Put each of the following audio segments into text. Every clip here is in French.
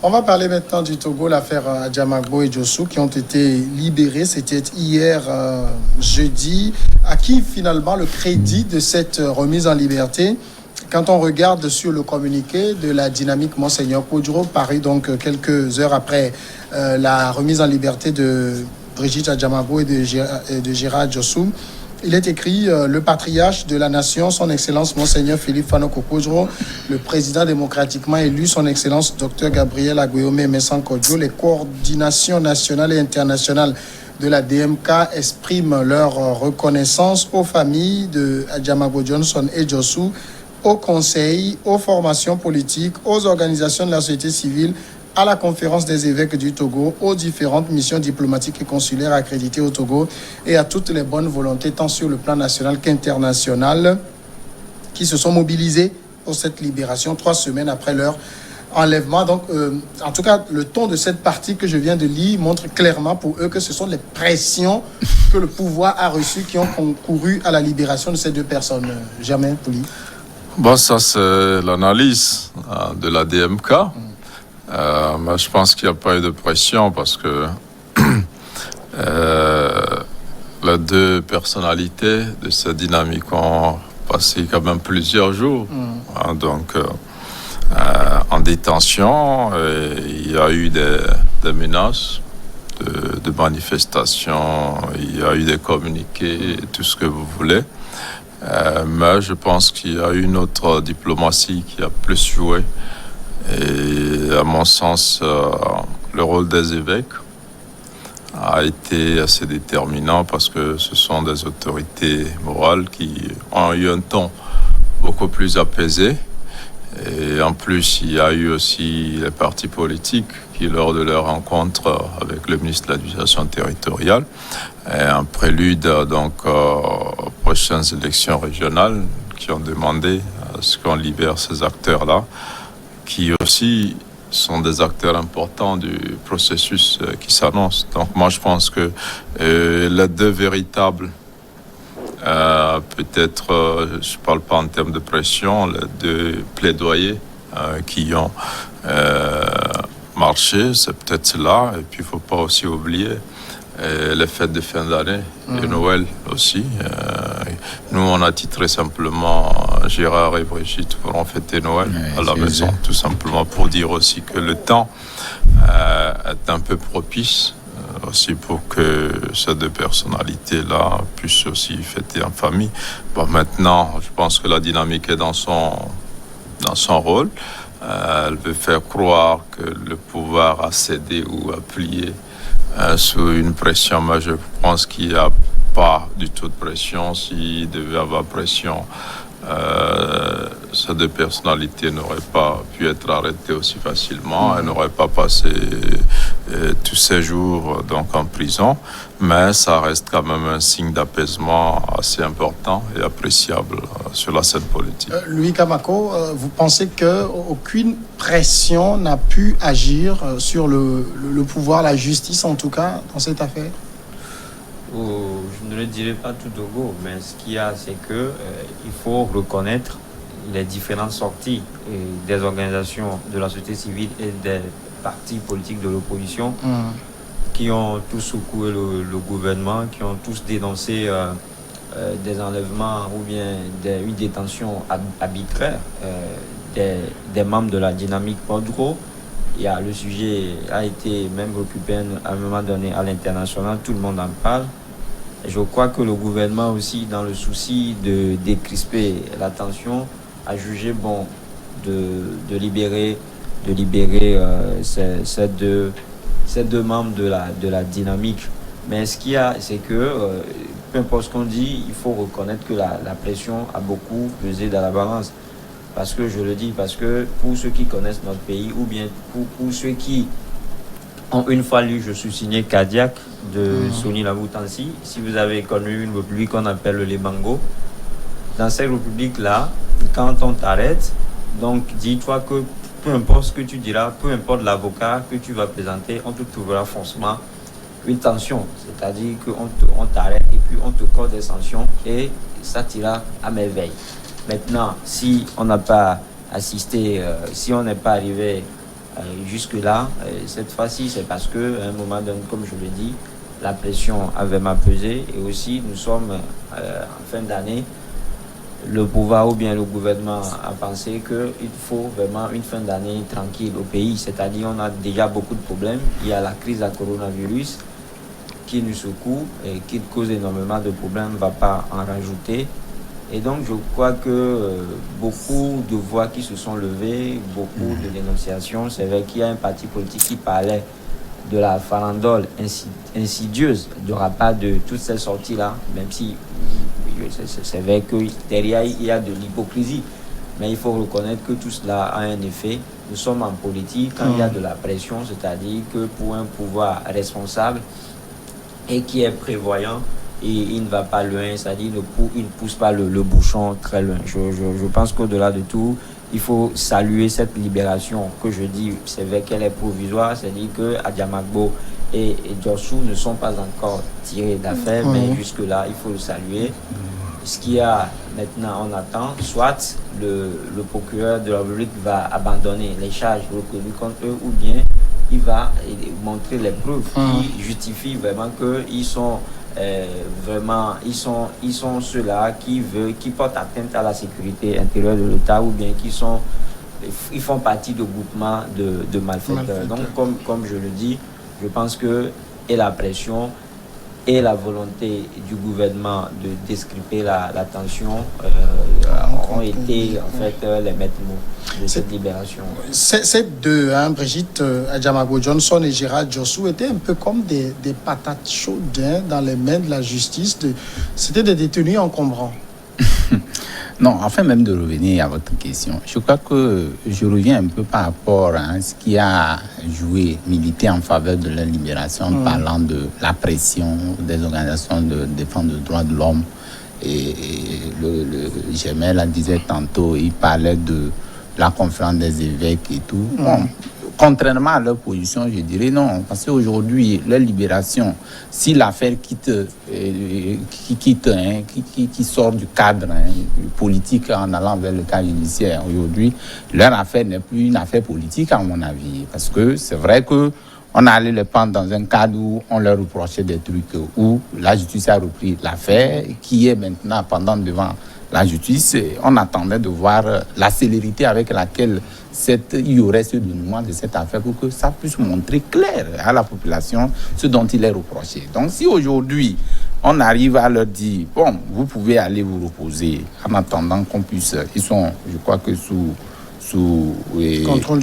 On va parler maintenant du Togo, l'affaire Adjamagbo et Djossou qui ont été libérés. C'était hier jeudi. À qui finalement le crédit de cette remise en liberté? Quand on regarde sur le communiqué de la dynamique Monseigneur Kodjro, paru donc quelques heures après la remise en liberté de Brigitte Adjamagbo et de Gérard Djossou, il est écrit le patriarche de la nation, son excellence Monseigneur Philippe Fanoko Kodjro, le président démocratiquement élu, son excellence Dr Gabriel Aguiome Messan Kodjo, les coordinations nationales et internationales de la DMK expriment leur reconnaissance aux familles de Adjamagbo Johnson et Djossou, aux conseils, aux formations politiques, aux organisations de la société civile, à la conférence des évêques du Togo, aux différentes missions diplomatiques et consulaires accréditées au Togo et à toutes les bonnes volontés, tant sur le plan national qu'international, qui se sont mobilisées pour cette libération 3 semaines après leur enlèvement. Donc, en tout cas, le ton de cette partie que je viens de lire montre clairement pour eux que ce sont les pressions que le pouvoir a reçues qui ont concouru à la libération de ces 2 personnes. Germain Pouli. Bon, ça, c'est l'analyse de la DMK. Mais je pense qu'il n'y a pas eu de pression parce que les 2 personnalités de cette dynamique ont passé quand même plusieurs jours. Donc, en détention, il y a eu des menaces de manifestations, il y a eu des communiqués, tout ce que vous voulez. Mais je pense qu'il y a eu une autre diplomatie qui a plus joué. Et à mon sens, le rôle des évêques a été assez déterminant parce que ce sont des autorités morales qui ont eu un ton beaucoup plus apaisé. Et en plus, il y a eu aussi les partis politiques qui, lors de leur rencontre avec le ministre de l'Administration territoriale, et un prélude donc aux prochaines élections régionales, qui ont demandé à ce qu'on libère ces acteurs-là, qui aussi sont des acteurs importants du processus qui s'annonce. Donc moi, je pense que les 2 véritables, peut-être, je ne parle pas en termes de pression, les 2 plaidoyers qui ont marché, c'est peut-être cela. Et puis, il ne faut pas aussi oublier les fêtes de fin d'année et Noël aussi. Nous, on a titré simplement Gérard et Brigitte pourront fêter Noël à la maison, tout simplement pour dire aussi que le temps est un peu propice aussi pour que ces 2 personnalités-là puissent aussi fêter en famille. Bon, maintenant, je pense que la dynamique est dans son rôle. Elle veut faire croire que le pouvoir a cédé ou a plié sous une pression, mais je pense qu'il n'y a pas du tout de pression. S'il devait y avoir pression, ces 2 personnalités n'auraient pas pu être arrêtées aussi facilement. Elles n'auraient pas passé tous ces jours donc en prison, mais ça reste quand même un signe d'apaisement assez important et appréciable sur la scène politique. Louis Kamako, vous pensez qu'aucune pression n'a pu agir sur le pouvoir, la justice en tout cas, dans cette affaire? Je ne le dirai pas tout Togo, mais ce qu'il y a, c'est que il faut reconnaître les différentes sorties des organisations de la société civile et des partis politiques de l'opposition qui ont tous secoué le gouvernement, qui ont tous dénoncé des enlèvements ou bien une détention arbitraire des membres de la dynamique Kodjro. Le sujet a été même occupé à un moment donné à l'international, tout le monde en parle. Et je crois que le gouvernement aussi, dans le souci de décrisper la tension, a jugé bon de libérer ces deux membres de la dynamique. Mais ce qu'il y a, c'est que, peu importe ce qu'on dit, il faut reconnaître que la pression a beaucoup pesé dans la balance. Parce que, je le dis, parce que pour ceux qui connaissent notre pays, ou bien pour ceux qui ont une fois lu Je suis signé Cardiaque de Soni Lavoutansi, si vous avez connu une république qu'on appelle le Lebango, dans cette république-là, quand on t'arrête, donc dis-toi que peu importe ce que tu diras, peu importe l'avocat que tu vas présenter, on te trouvera forcément une tension. C'est-à-dire qu'on t'arrête et puis on te corde des sanctions et ça t'ira à merveille. Maintenant, si on n'a pas assisté, si on n'est pas arrivé Jusque-là, cette fois-ci, c'est parce qu'à un moment donné, comme je l'ai dit, la pression avait pesé et aussi nous sommes en fin d'année. Le pouvoir ou bien le gouvernement a pensé qu'il faut vraiment une fin d'année tranquille au pays. C'est-à-dire on a déjà beaucoup de problèmes. Il y a la crise du coronavirus qui nous secoue et qui cause énormément de problèmes. On ne va pas en rajouter. Et donc je crois que beaucoup de voix qui se sont levées, beaucoup de dénonciations, c'est vrai qu'il y a un parti politique qui parlait de la farandole insidieuse, de pas de toutes ces sorties-là, même si c'est vrai que derrière il y a de l'hypocrisie. Mais il faut reconnaître que tout cela a un effet. Nous sommes en politique, quand il y a de la pression, c'est-à-dire que pour un pouvoir responsable et qui est prévoyant, et il ne va pas loin, c'est-à-dire il ne pousse pas le bouchon très loin. Je pense qu'au-delà de tout, il faut saluer cette libération que je dis, c'est vrai qu'elle est provisoire, c'est-à-dire que Adjamagbo et Djossou ne sont pas encore tirés d'affaire, mais jusque-là, il faut le saluer. Ce qu'il y a maintenant, on attend, soit le procureur de la République va abandonner les charges reconnues contre eux, ou bien il va montrer les preuves qui justifient vraiment qu'ils sont vraiment, ils sont ceux-là qui portent atteinte à la sécurité intérieure de l'État, ou bien ils font partie de groupements de malfaiteurs. Donc, comme je le dis, je pense que et la pression et la volonté du gouvernement de descriper la tension ont été en fait les maîtres mots de cette libération. Ces deux, Brigitte Adjamagbo Johnson et Gérald Djossou, étaient un peu comme des patates chaudes dans les mains de la justice. C'était des détenus encombrants. Non, enfin, même de revenir à votre question, je crois que je reviens un peu par rapport à ce qui a joué, milité en faveur de la libération, parlant de la pression des organisations de défense des droits de l'homme. Et Gemel disait tantôt, il parlait de la conférence des évêques et tout. Bon, contrairement à leur position, je dirais non, parce qu'aujourd'hui, la libération, si l'affaire qui sort du cadre politique en allant vers le cadre judiciaire, aujourd'hui, leur affaire n'est plus une affaire politique, à mon avis. Parce que c'est vrai que on allait les prendre dans un cadre où on leur reprochait des trucs, où la justice a repris l'affaire, qui est maintenant pendant devant la justice. On attendait de voir la célérité avec laquelle il y aurait ce dénouement de cette affaire pour que ça puisse montrer clair à la population ce dont il est reproché. Donc si aujourd'hui on arrive à leur dire, bon, vous pouvez aller vous reposer en attendant qu'on puisse, ils sont, je crois que sous contrôle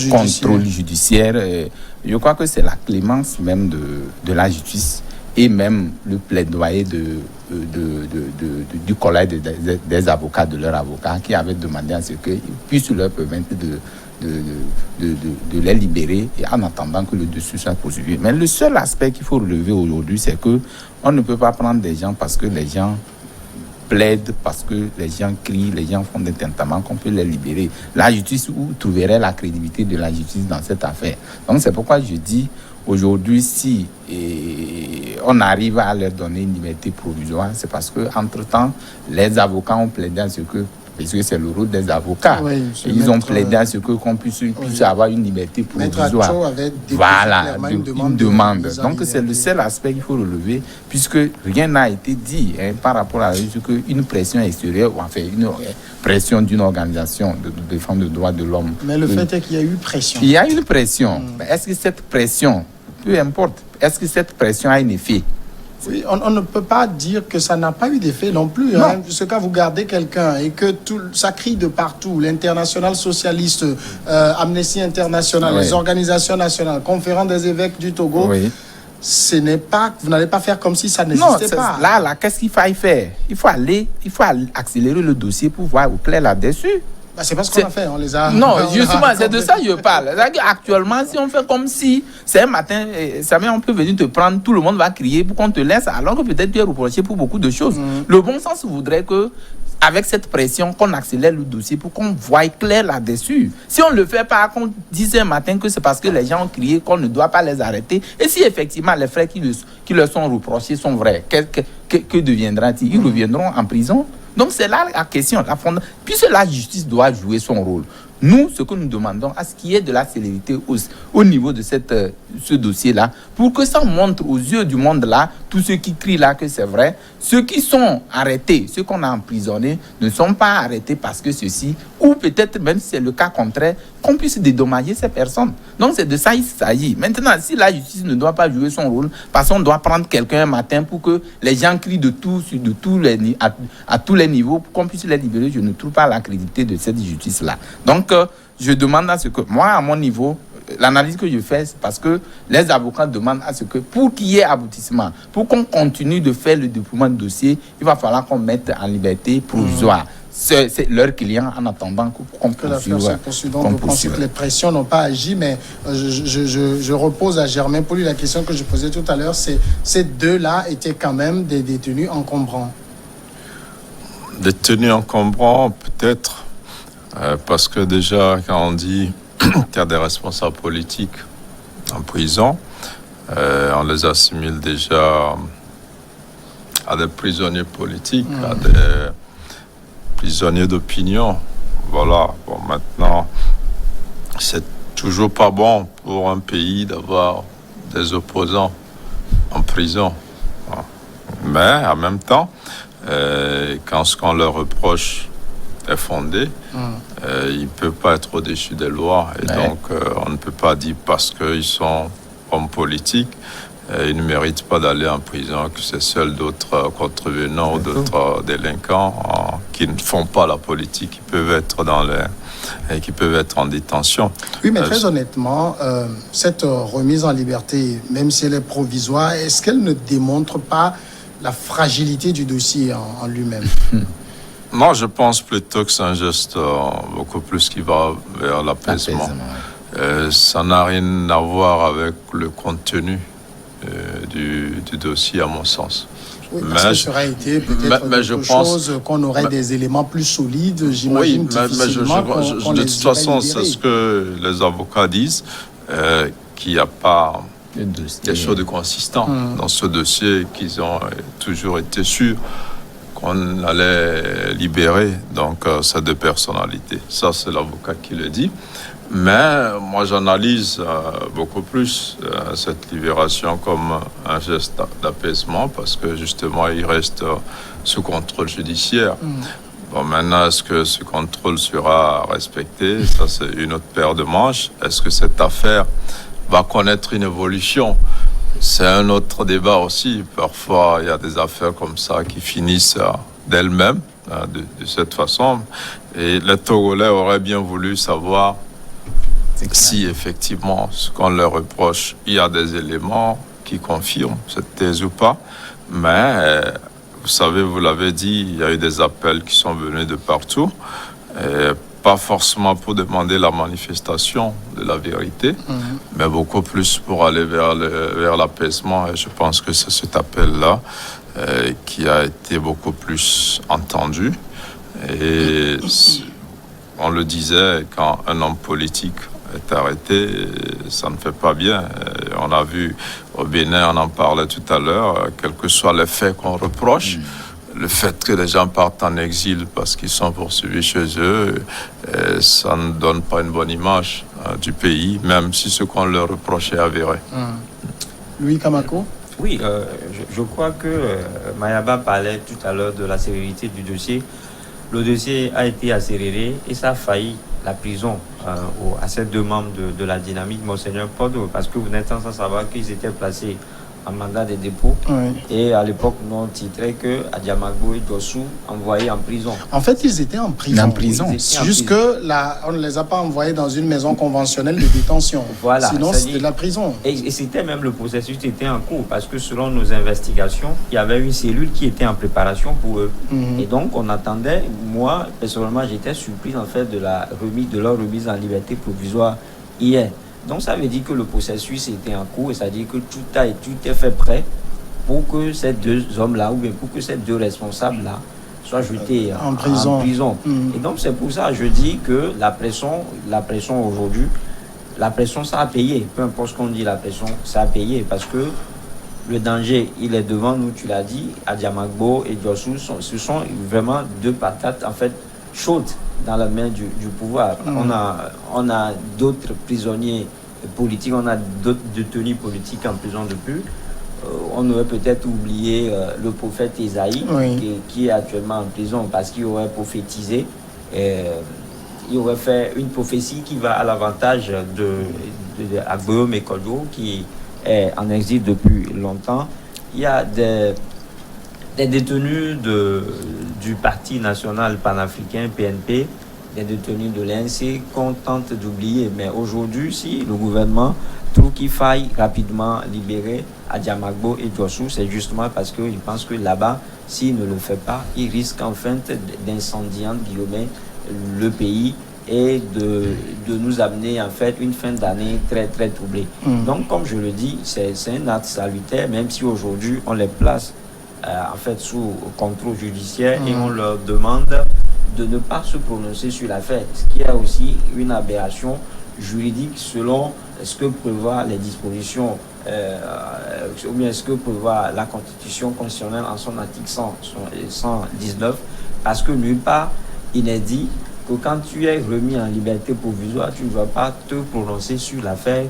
judiciaire, je crois que c'est la clémence même de la justice et même le plaidoyer du collège des avocats, de leurs avocats, qui avaient demandé à ce qu'ils puissent leur permettre de les libérer et en attendant que le dossier soit poursuivi. Mais le seul aspect qu'il faut relever aujourd'hui, c'est que on ne peut pas prendre des gens parce que les gens plaident, parce que les gens crient, les gens font des tentaments, qu'on peut les libérer. La justice, où trouverait la crédibilité de la justice dans cette affaire? Donc c'est pourquoi je dis, aujourd'hui, si on arrive à leur donner une liberté provisoire, c'est parce que entre-temps, les avocats ont plaidé à ce que, parce que c'est le rôle des avocats, ils ont plaidé à ce qu'on puisse avoir une liberté provisoire. Voilà, une demande. Donc c'est le seul aspect qu'il faut relever, puisque rien n'a été dit par rapport à ce qu'une pression extérieure, ou enfin une pression d'une organisation de défense des droits de l'homme. Mais le fait est qu'il y a eu pression. Il y a une pression. Mais est-ce que cette pression, peu importe, est-ce que cette pression a un effet? Oui, on ne peut pas dire que ça n'a pas eu d'effet non plus. Parce que quand vous gardez quelqu'un et que ça crie de partout, l'international socialiste, Amnesty International, les organisations nationales, Conférence des évêques du Togo, ce n'est pas, vous n'allez pas faire comme si ça n'existait pas. Là, qu'est-ce qu'il faut faire? Il faut accélérer le dossier pour voir au clair là-dessus. C'est pas ce qu'on a fait, on les a... Non, justement, c'est de ça que je parle. Actuellement, si on fait comme si c'est un matin, on peut venir te prendre, tout le monde va crier pour qu'on te laisse, alors que peut-être tu es reproché pour beaucoup de choses. Le bon sens voudrait que, avec cette pression, qu'on accélère le dossier pour qu'on voie clair là-dessus. Si on ne le fait pas, qu'on dise un matin que c'est parce que les gens ont crié qu'on ne doit pas les arrêter, et si effectivement les faits qui leur sont reprochés sont vrais, que deviendra-t-il? Ils reviendront en prison? Donc c'est là la question, puisque la justice doit jouer son rôle. Nous, ce que nous demandons, à ce qu'il y ait de la célérité au niveau de ce dossier-là, pour que ça montre aux yeux du monde-là, tous ceux qui crient là que c'est vrai, ceux qui sont arrêtés, ceux qu'on a emprisonnés, ne sont pas arrêtés parce que ceci, ou peut-être même si c'est le cas contraire, qu'on puisse dédommager ces personnes. Donc c'est de ça il s'agit. Maintenant, si la justice ne doit pas jouer son rôle, parce qu'on doit prendre quelqu'un un matin pour que les gens crient à tous les niveaux, pour qu'on puisse les libérer, je ne trouve pas la crédibilité de cette justice-là. Donc, je demande à ce que, moi, à mon niveau, l'analyse que je fais, c'est parce que les avocats demandent à ce que, pour qu'il y ait aboutissement, pour qu'on continue de faire le déploiement de dossier, il va falloir qu'on mette en liberté provisoire. C'est leur client en attendant qu'on poursuive. Donc, vous pensez que les pressions n'ont pas agi, mais je repose à Germain Poli la question que je posais tout à l'heure. Ces deux-là étaient quand même des détenus encombrants. Détenus encombrants, peut-être, parce que déjà, quand on dit qu'il y a des responsables politiques en prison, on les assimile déjà à des prisonniers politiques, à des prisonniers d'opinion. Voilà. Bon, maintenant, c'est toujours pas bon pour un pays d'avoir des opposants en prison. Mais en même temps, quand ce qu'on leur reproche est fondé, il ne peut pas être au-dessus des lois. Et donc, on ne peut pas dire parce qu'ils sont hommes politiques, ils ne méritent pas d'aller en prison, que c'est seuls d'autres contrevenants ou d'autres délinquants qui ne font pas la politique, qui peuvent être qui peuvent être en détention. Oui, mais très honnêtement, cette remise en liberté, même si elle est provisoire, est-ce qu'elle ne démontre pas la fragilité du dossier en lui-même? Non, je pense plutôt que c'est un geste beaucoup plus qui va vers l'apaisement. Ça n'a rien à voir avec le contenu du dossier, à mon sens. Oui, parce que ça aurait été peut-être quelque chose qu'on aurait des éléments plus solides, j'imagine, difficilement qu'on de toute façon, c'est ce que les avocats disent, qu'il n'y a pas quelque chose de consistant dans ce dossier, qu'ils ont toujours été sûrs qu'on allait libérer donc ces deux personnalités. Ça, c'est l'avocat qui le dit. Mais moi, j'analyse beaucoup plus cette libération comme un geste d'apaisement parce que justement, il reste sous contrôle judiciaire. Bon, maintenant, est-ce que ce contrôle sera respecté? Ça, c'est une autre paire de manches. Est-ce que cette affaire va connaître une évolution? C'est un autre débat aussi. Parfois, il y a des affaires comme ça qui finissent d'elles-mêmes de cette façon. Et les Togolais auraient bien voulu savoir si effectivement ce qu'on leur reproche, il y a des éléments qui confirment cette thèse ou pas. Mais vous savez, vous l'avez dit, il y a eu des appels qui sont venus de partout. Et pas forcément pour demander la manifestation de la vérité, mais beaucoup plus pour aller vers l'apaisement. Et je pense que c'est cet appel-là qui a été beaucoup plus entendu. Et on le disait, quand un homme politique est arrêté, ça ne fait pas bien. On a vu au Bénin, on en parlait tout à l'heure, quels que soient les faits qu'on reproche, le fait que les gens partent en exil parce qu'ils sont poursuivis chez eux, ça ne donne pas une bonne image du pays, même si ce qu'on leur reproche est avéré. Louis Kamako? Oui, je crois que Mayaba parlait tout à l'heure de la sévérité du dossier. Le dossier a été accéléré et ça a failli la prison à ces deux membres de la dynamique, Monseigneur Podo, parce que vous n'êtes sans savoir qu'ils étaient placés en mandat de dépôt. Oui. Et à l'époque, nous on titrait que Adjamagbo et Dossou envoyés en prison. En fait, ils étaient en prison. Juste que on ne les a pas envoyés dans une maison conventionnelle de détention. Voilà. Sinon, c'était de la prison. Et c'était même le processus qui était en cours, parce que selon nos investigations, il y avait une cellule qui était en préparation pour eux. Et donc, on attendait, moi, personnellement, j'étais surpris en fait de leur remise en liberté provisoire hier. Donc ça veut dire que le processus était en cours et ça veut dire que tout est fait prêt pour que ces deux hommes-là ou bien pour que ces deux responsables-là soient jetés en prison. Et donc c'est pour ça que je dis que la pression aujourd'hui, la pression ça a payé. Peu importe ce qu'on dit, la pression ça a payé parce que le danger il est devant nous, tu l'as dit, Adjamagbo et Dossou ce sont vraiment deux patates en fait chaude dans la main du pouvoir. On a d'autres prisonniers politiques, on a d'autres détenus politiques en prison depuis. On aurait peut-être oublié le prophète Isaïe, qui est actuellement en prison parce qu'il aurait prophétisé. Il aurait fait une prophétie qui va à l'avantage de Guillaume Ekoljo, qui est en exil depuis longtemps. Il y a des détenus du Parti national panafricain, PNP, des détenus de l'ANC qu'on tente d'oublier. Mais aujourd'hui, si le gouvernement trouve qu'il faille rapidement libérer Adjamagbo et Djossou, c'est justement parce qu'il pense que là-bas, s'il ne le fait pas, il risque en fait d'incendier le pays et de nous amener en fait une fin d'année très très troublée. Donc comme je le dis, c'est un acte salutaire, même si aujourd'hui on les place en fait sous contrôle judiciaire et on leur demande de ne pas se prononcer sur l'affaire, ce qui est aussi une aberration juridique selon ce que prévoient les dispositions ou bien ce que prévoit la Constitution constitutionnelle en son article 119, parce que nulle part il est dit que quand tu es remis en liberté provisoire, tu ne dois pas te prononcer sur l'affaire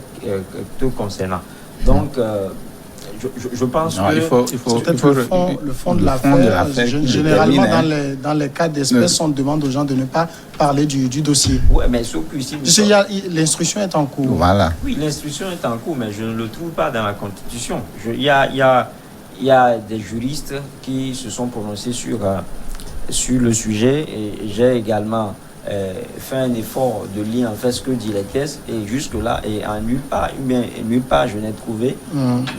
te concernant. Donc je pense que le fond de l'affaire. Généralement, dans les cas d'espèces, on demande aux gens de ne pas parler du dossier. Oui, mais sauf que ici, l'instruction est en cours. Voilà. Oui, l'instruction est en cours, mais je ne le trouve pas dans la Constitution. Il y a des juristes qui se sont prononcés sur le sujet, et j'ai également fait un effort de lire en fait ce que dit les textes, et jusque-là, et en nulle part je n'ai trouvé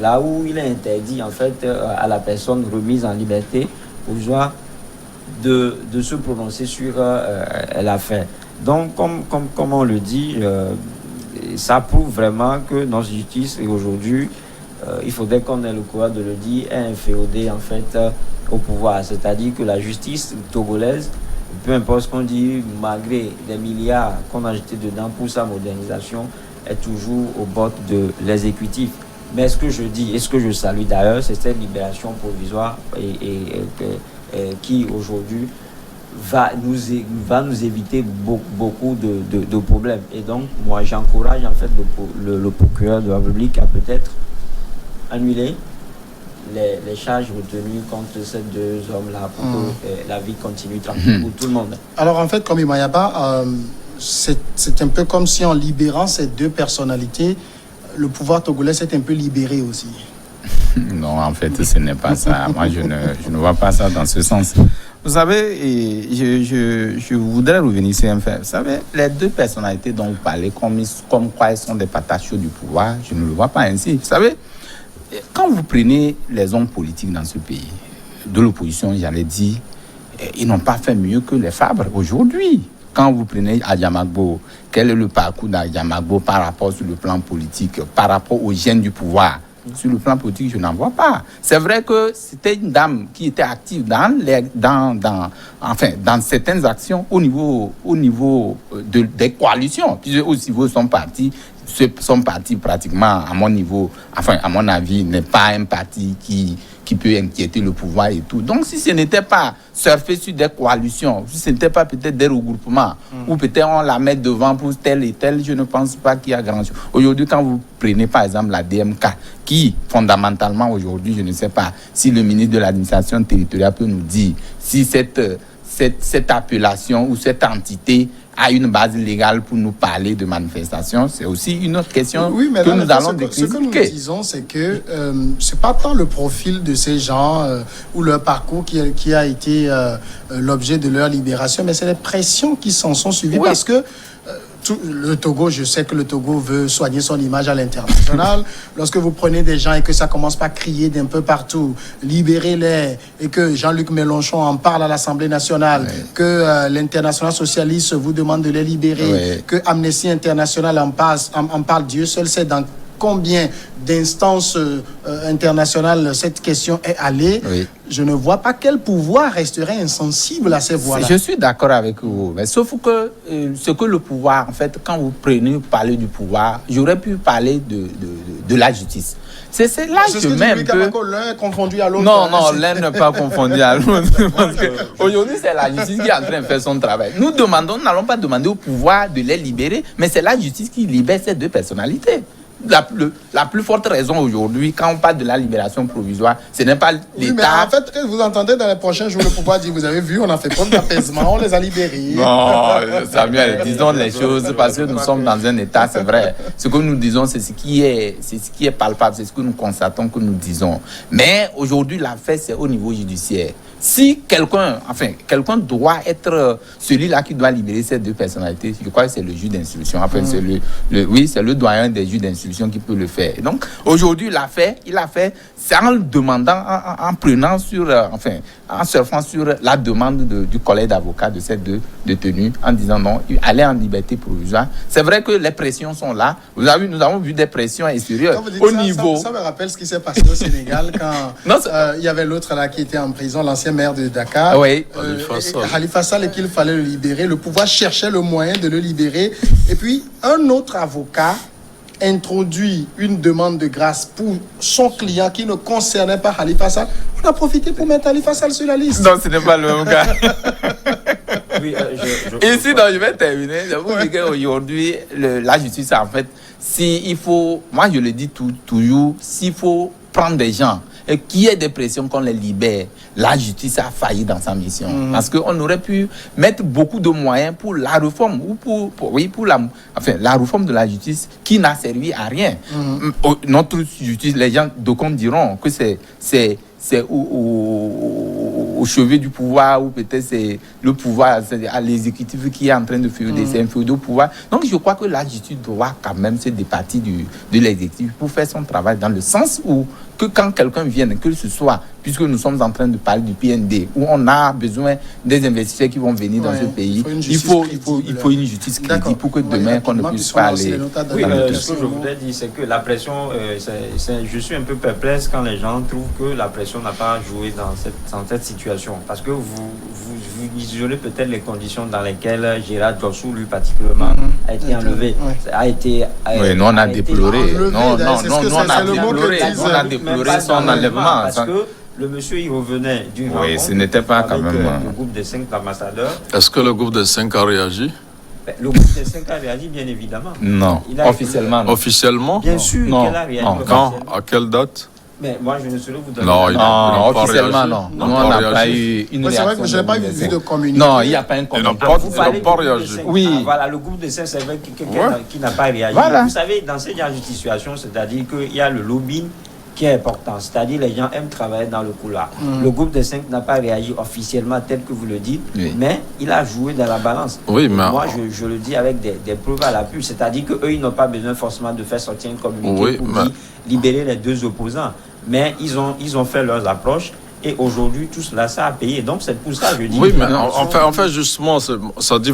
là où il est interdit en fait à la personne remise en liberté provisoire de se prononcer sur l'affaire. Donc comme on le dit, ça prouve vraiment que notre justice aujourd'hui, il faudrait qu'on ait le courage de le dire, est inféodée en fait au pouvoir. C'est-à-dire que la justice togolaise, peu importe ce qu'on dit, malgré des milliards qu'on a jetés dedans pour sa modernisation, est toujours au bord de l'exécutif. Mais ce que je dis, et ce que je salue d'ailleurs, c'est cette libération provisoire qui aujourd'hui va nous éviter beaucoup de problèmes. Et donc, moi, j'encourage en fait le procureur de la République à peut-être annuler les charges retenues contre ces deux hommes-là pour que la vie continue tranquille pour tout le monde. Alors en fait, comme Imayaba, c'est un peu comme si en libérant ces deux personnalités, le pouvoir togolais s'est un peu libéré aussi. Non, en fait, ce n'est pas ça. Moi, je ne vois pas ça dans ce sens. Vous savez, je voudrais revenir sur un fait. Vous savez, les deux personnalités dont vous parlez, comme quoi elles sont des patates chaudes du pouvoir, je ne le vois pas ainsi. Vous savez, quand vous prenez les hommes politiques dans ce pays, de l'opposition, j'allais dire, ils n'ont pas fait mieux que les Fabres aujourd'hui. Quand vous prenez Adjamagbo, quel est le parcours d'Adjamagbo par rapport sur le plan politique, par rapport aux jeunes du pouvoir? Sur le plan politique, je n'en vois pas. C'est vrai que c'était une dame qui était active dans certaines actions au niveau des coalitions. Puis au niveau de son parti pratiquement, à mon niveau, enfin, à mon avis, n'est pas un parti qui peut inquiéter le pouvoir et tout. Donc, si ce n'était pas surfer sur des coalitions, si ce n'était pas peut-être des regroupements, ou peut-être on la met devant pour tel et tel, je ne pense pas qu'il y a grand-chose. Aujourd'hui, quand vous prenez par exemple la DMK, qui fondamentalement aujourd'hui, je ne sais pas si le ministre de l'administration territoriale peut nous dire si cette appellation ou cette entité a une base légale pour nous parler de manifestation, c'est aussi une autre question que nous allons décrire. Ce que nous disons, c'est que c'est pas tant le profil de ces gens ou leur parcours qui a été l'objet de leur libération, mais c'est les pressions qui s'en sont suivies parce que le Togo, je sais que le Togo veut soigner son image à l'international. Lorsque vous prenez des gens et que ça commence par crier d'un peu partout, libérez-les, et que Jean-Luc Mélenchon en parle à l'Assemblée nationale, que l'international socialiste vous demande de les libérer, que Amnesty International en parle, Dieu seul sait dans combien d'instances internationales cette question est allée. Je ne vois pas quel pouvoir resterait insensible à ces voix-là. Je suis d'accord avec vous, mais sauf que ce que le pouvoir, en fait, quand vous parlez du pouvoir, j'aurais pu parler de la justice. C'est là C'est que ce que même dit Kamako, l'un est confondu à l'autre. non, l'un n'est pas confondu à l'autre. Parce qu'aujourd'hui, c'est la justice qui est en train de faire son travail. Nous n'allons pas demander au pouvoir de les libérer, mais c'est la justice qui libère ces deux personnalités. La plus forte raison aujourd'hui, quand on parle de la libération provisoire, ce n'est pas l'État. Oui, mais en fait, que vous entendez dans les prochains jours, le pouvoir dit, vous avez vu, on a fait preuve d'apaisement, on les a libérés. Non, Samuel, disons les choses parce que nous sommes dans un État, c'est vrai. Ce que nous disons, c'est ce qui est palpable, c'est ce que nous constatons, que nous disons. Mais aujourd'hui, l'affaire, c'est au niveau judiciaire. Si quelqu'un doit être celui-là qui doit libérer ces deux personnalités, je crois que c'est le juge d'instruction. Enfin, c'est le doyen des juges d'instruction qui peut le faire. Et donc, aujourd'hui, il a fait, c'est en le demandant, en prenant en surfant sur la demande du collège d'avocats de ces deux détenus, en disant non, aller en liberté provisoire. C'est vrai que les pressions sont là. Nous avons vu des pressions extérieures au niveau. Ça me rappelle ce qui s'est passé au Sénégal quand il y avait l'autre là qui était en prison, l'ancien maire de Dakar. Oui. Khalifa Sall, et qu'il fallait le libérer. Le pouvoir cherchait le moyen de le libérer. Et puis, un autre avocat introduit une demande de grâce pour son client qui ne concernait pas Khalifa Sall. On a profité pour mettre Khalifa Sall sur la liste. Non, ce n'est pas le même cas. Oui, Ici, je vais terminer. Je vous dis qu'aujourd'hui, la justice, en fait, moi je le dis toujours, s'il faut prendre des gens et qu'il y ait des pressions qu'on les libère, la justice a failli dans sa mission. Parce qu'on aurait pu mettre beaucoup de moyens pour la réforme, ou pour la réforme de la justice qui n'a servi à rien. Notre justice, les gens d'aucuns diront que c'est au chevet du pouvoir, ou peut-être c'est le pouvoir, c'est à l'exécutif qui est en train de faire c'est un feu de pouvoir. Donc je crois que la justice doit quand même se départir de l'exécutif pour faire son travail, dans le sens où que quand quelqu'un vient, que ce soit, puisque nous sommes en train de parler du PND, où on a besoin des investisseurs qui vont venir dans ce pays, il faut une justice crédible pour que demain, qu'on ne puisse pas aller. Oui, ce que je voudrais dire, c'est que la pression, je suis un peu perplexe quand les gens trouvent que la pression n'a pas joué dans cette situation. Parce que vous isolez peut-être les conditions dans lesquelles Gérard Jossou, lui particulièrement, a été enlevé. Oui, nous on a déploré. Non, nous on a déploré son enlèvement. Parce que le monsieur, il revenait d'une rencontre. Oui, ce n'était pas quand même. Le groupe des 5 ambassadeurs. Est-ce que le groupe des 5 a réagi? Le groupe des 5 a réagi, bien évidemment. Non, officiellement. Officiellement? Bien sûr qu'elle a réagi. Quand? À quelle date? Mais moi, je ne saurais vous donner. Non, officiellement, non. Nous, on n'a pas eu une réaction. C'est vrai que je n'ai pas vu de communiqué. Non, il n'y a pas un communiqué. Ils n'ont pas réagi. Oui. Voilà, le groupe de 5, c'est vrai quelqu'un qui n'a pas réagi. Voilà. Vous savez, dans ce genre de situation, c'est-à-dire qu'il y a le lobbying qui est important. C'est-à-dire les gens aiment travailler dans le couloir. Le groupe des 5 n'a pas réagi officiellement tel que vous le dites, mais il a joué dans la balance. Oui, mais moi, je le dis avec des preuves à l'appui. C'est-à-dire qu'eux, ils n'ont pas besoin forcément de faire sortir un communiqué pour libérer les deux opposants. Mais ils ont fait leurs approches. Et aujourd'hui, tout cela, ça a payé. Donc, c'est pour ça que je dis... Oui, mais en fait, justement, ça dit,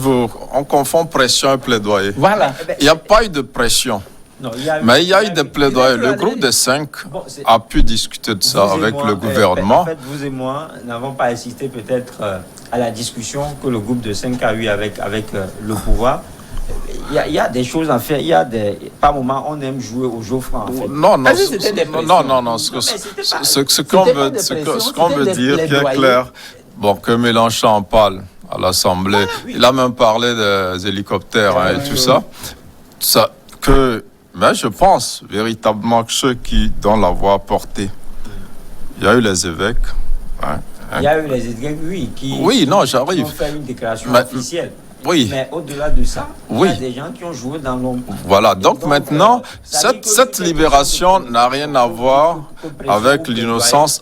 on confond pression et plaidoyer. Voilà. Il n'y a pas eu de pression. Non, il y a eu des plaidoyers. Le groupe des 5 a pu discuter de ça avec le gouvernement. En fait, vous et moi n'avons pas assisté peut-être à la discussion que le groupe de 5 a eu avec le pouvoir. Il y a des choses à faire. Par moment, on aime jouer au jeu franc. En fait. Non. Ce qu'on veut dire, qui est clair, que Mélenchon en parle à l'Assemblée. Il a même parlé des hélicoptères et tout ça. Mais je pense véritablement que ceux qui donnent la voix portée, il y a eu les évêques. Il y a eu les évêques, qui j'arrive. ont fait une déclaration officielle. Oui. Mais au-delà de ça, il y a des gens qui ont joué dans l'ombre. Voilà, donc maintenant, cette libération n'a rien à voir avec l'innocence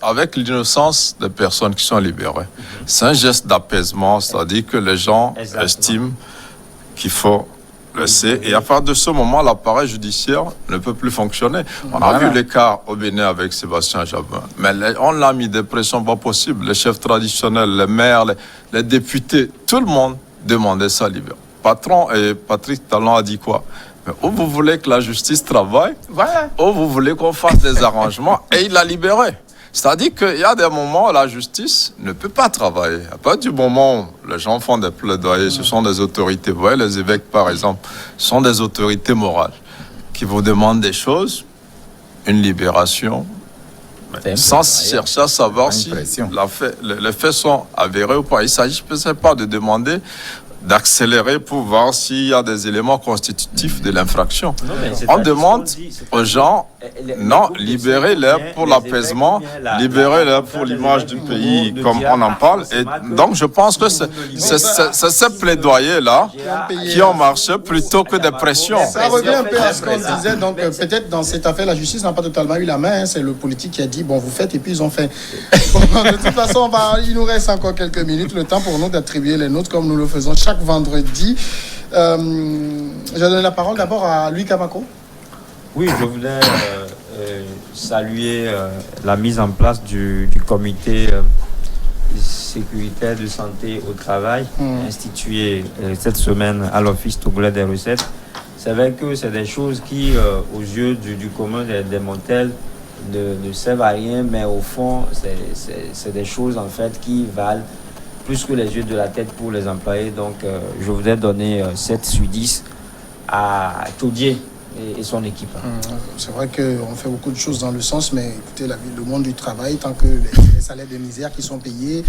des personnes qui sont libérées. C'est un geste d'apaisement, c'est-à-dire que les gens estiment qu'il faut laisser. Et à partir de ce moment, l'appareil judiciaire ne peut plus fonctionner. On a vu l'écart au Bénin avec Sébastien Jabin. Mais on l'a mis des pressions pas possibles. Les chefs traditionnels, les maires, les députés, tout le monde demandait sa libération. Patron et Patrick Talon a dit quoi? Mais ou vous voulez que la justice travaille, ou vous voulez qu'on fasse des arrangements, et il l'a libéré. C'est-à-dire qu'il y a des moments où la justice ne peut pas travailler. À partir du moment où les gens font des plaidoyers, ce sont des autorités. Vous voyez, les évêques, par exemple, sont des autorités morales qui vous demandent des choses. une libération sans chercher à savoir si les faits sont avérés ou pas. Il ne s'agit pas de demander d'accélérer pour voir s'il y a des éléments constitutifs de l'infraction. On demande aux gens, non, libérez-les pour l'apaisement, libérez-les pour l'image du pays, comme on en parle. Et donc, je pense que c'est ces plaidoyers-là qui ont marché plutôt que des pressions. Ça revient un peu à ce qu'on disait. Donc, peut-être dans cette affaire, la justice n'a pas totalement eu la main. C'est le politique qui a dit, bon, vous faites, et puis ils ont fait. Bon, de toute façon, il nous reste encore quelques minutes, le temps pour nous d'attribuer les nôtres comme nous le faisons chaque vendredi. Je donne la parole d'abord à Louis Kamako. Oui, je voulais saluer la mise en place du comité sécuritaire de santé au travail institué cette semaine à l'Office togolais des recettes. C'est vrai que c'est des choses qui, aux yeux du commun des mortels, ne servent à rien, mais au fond, c'est des choses en fait qui valent plus que les yeux de la tête pour les employés. Donc, je voudrais donner 7 sur 10 à Taudier et son équipe. C'est vrai qu'on fait beaucoup de choses dans le sens, mais écoutez, le monde du travail, tant que les salaires de misère qui sont payés,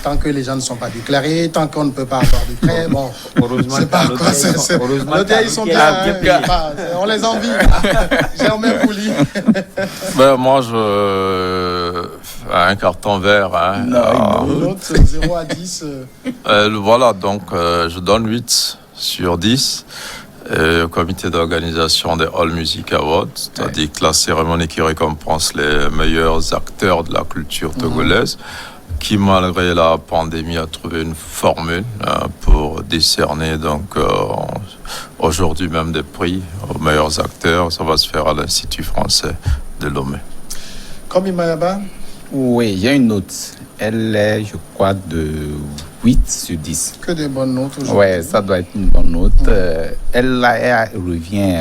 tant que les gens ne sont pas déclarés, tant qu'on ne peut pas avoir de prêts, bon, heureusement c'est pas quoi, ils sont bien payés. On les envie. Germain Pouli. Moi, un carton vert. L'autre, 0 à 10. Voilà, donc je donne 8 sur 10. Au comité d'organisation des All Music Awards, c'est-à-dire la cérémonie qui récompense les meilleurs acteurs de la culture togolaise, qui malgré la pandémie a trouvé une formule pour décerner donc aujourd'hui même des prix aux meilleurs acteurs. Ça va se faire à l'Institut français de Lomé. Comme Imayaba? Oui, il y a une note. Elle est, je crois, de 8 sur 10. Que des bonnes notes aujourd'hui. Oui, ça doit être une bonne note. Elle revient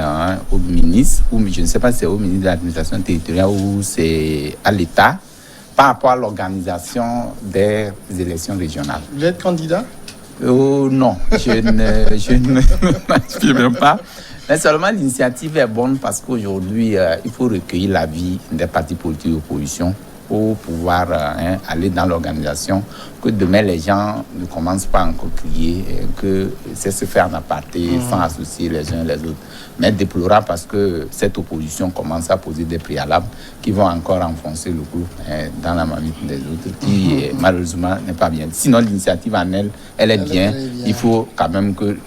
au ministre, ou je ne sais pas si c'est au ministre de l'administration territoriale ou c'est à l'État, par rapport à l'organisation des élections régionales. Vous êtes candidat? Non, je ne m'aspire même pas. Mais seulement l'initiative est bonne parce qu'aujourd'hui, il faut recueillir l'avis des partis politiques d'opposition pour pouvoir aller dans l'organisation, que demain les gens ne commencent pas à encore crier, que c'est se faire en aparté, sans associer les uns les autres. Mais déplorable parce que cette opposition commence à poser des préalables qui vont encore enfoncer le clou dans la marmite des autres, qui malheureusement n'est pas bien. Sinon l'initiative en elle est bien. Il faut quand même que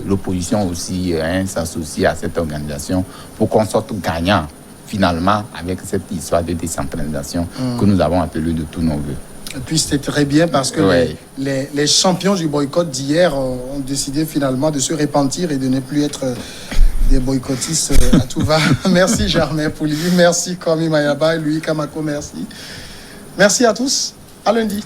l'opposition aussi s'associe à cette organisation pour qu'on sorte gagnant finalement avec cette histoire de décentralisation que nous avons appelée de tous nos voeux. Et puis c'était très bien parce que les champions du boycott d'hier ont décidé finalement de se repentir et de ne plus être des boycottistes à tout va. Merci Germain Pouli, merci Kwame Mayaba et Louis Kamako, merci. Merci à tous, à lundi.